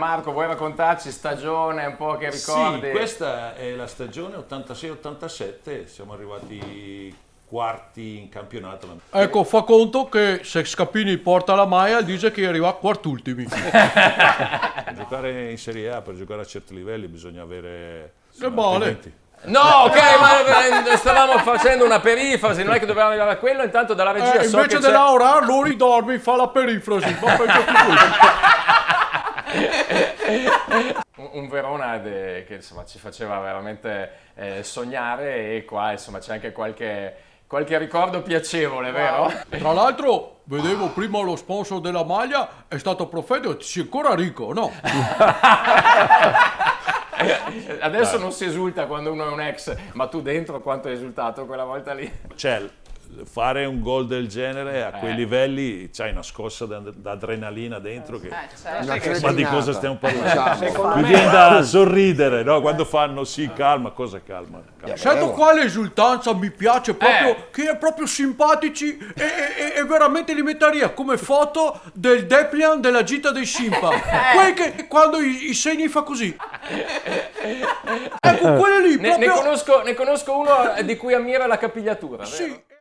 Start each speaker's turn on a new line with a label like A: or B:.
A: Marco, vuoi raccontarci stagione un po' che ricordi?
B: Sì, questa è la stagione 86-87, siamo arrivati quarti in campionato.
C: Ecco, fa conto che se Scappini porta la maglia dice che arriva a quartultimi.
B: Per giocare in Serie A, per giocare a certi livelli bisogna avere
C: buone.
B: altrimenti.
A: No, ok, ma stavamo facendo una perifrasi, non è che dovevamo arrivare a quello, intanto dalla regia so
C: Invece
A: che
C: di lavorare, lui ridorme, fa la perifrasi. Ma penso più
A: un Verona che insomma ci faceva veramente sognare, e qua insomma c'è anche qualche ricordo piacevole, vero?
C: Tra l'altro, vedevo prima lo sponsor della maglia, è stato Profedio, sei ancora ricco, no?
A: Adesso non si esulta quando uno è un ex, ma tu dentro quanto hai esultato quella volta lì?
B: Cioè, fare un gol del genere a quei livelli c'hai una scossa d'adrenalina dentro che...
D: certo.
B: Ma di cosa stiamo parlando?
D: Secondo
B: Mi
D: me-
B: viene da sorridere, no? Quando fanno sì, calma, cosa calma? Calma.
C: Sento qua l'esultanza, mi piace proprio, che è proprio simpatici e veramente li metteria come foto del Deplian della gita dei Simpa. Quei che quando i segni fa così. Ecco, quelle lì
A: Ne
C: proprio...
A: conosco uno di cui ammira la capigliatura, vero?
C: Sì.